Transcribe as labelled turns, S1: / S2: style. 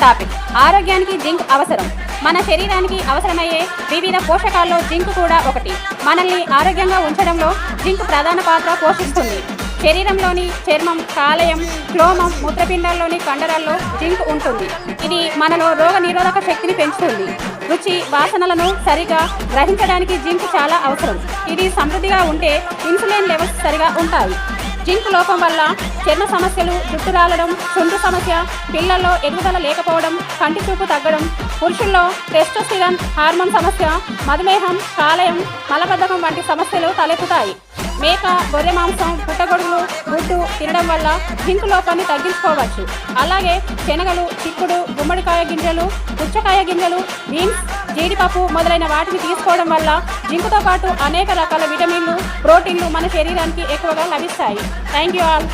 S1: Topic. ఆరోగ్యానికి zinc అవసరం. మన శరీరానికి అవసరమయ్యే వివిధ పోషకాల్లో జింక్ కూడా ఒకటి. మనల్ని ఆరోగ్యంగా ఉంచడంలో జింక్ ప్రధాన పాత్ర పోషిస్తుంది. శరీరంలోని చర్మం, కాలేయం, క్లోమం, మూత్రపిండాల్లోని కండరాల్లో జింక్ ఉంటుంది. ఇది మనలో రోగ నిరోధక శక్తిని పెంచుతుంది. రుచి, వాసనలను సరిగా గ్రహించడానికి జింక్ చాలా అవసరం. ఇది సమృద్ధిగా ఉంటే ఇన్సులిన్ లెవెల్స్ సరిగా ఉంటాయి. జింక్ లోపం వల్ల చర్మ సమస్యలు, జుట్టు రాలడం, చుండ్రు సమస్య, పిల్లల్లో ఎదుగుదల లేకపోవడం, కంటి చూపు తగ్గడం, పురుషుల్లో టెస్టోస్టిరాన్ హార్మోన్ సమస్య, మధుమేహం, కాలేయం, మలబద్ధకం వంటి సమస్యలు తలెత్తుతాయి. మేక, గొర్రె మాంసం, పుట్టగొడుగులు, గుడ్డు తినడం వల్ల జింక్ లోపాన్ని తగ్గించుకోవచ్చు. అలాగే శనగలు, చిక్కుడు, గుమ్మడికాయ గింజలు, పుచ్చకాయ గింజలు, బీన్స్, జీడిపప్పు మొదలైన వాటిని తీసుకోవడం వల్ల జింక్తో పాటు అనేక రకాల విటమిన్లు, ప్రోటీన్లు మన శరీరానికి ఎక్కువగా లభిస్తాయి. Thank you all.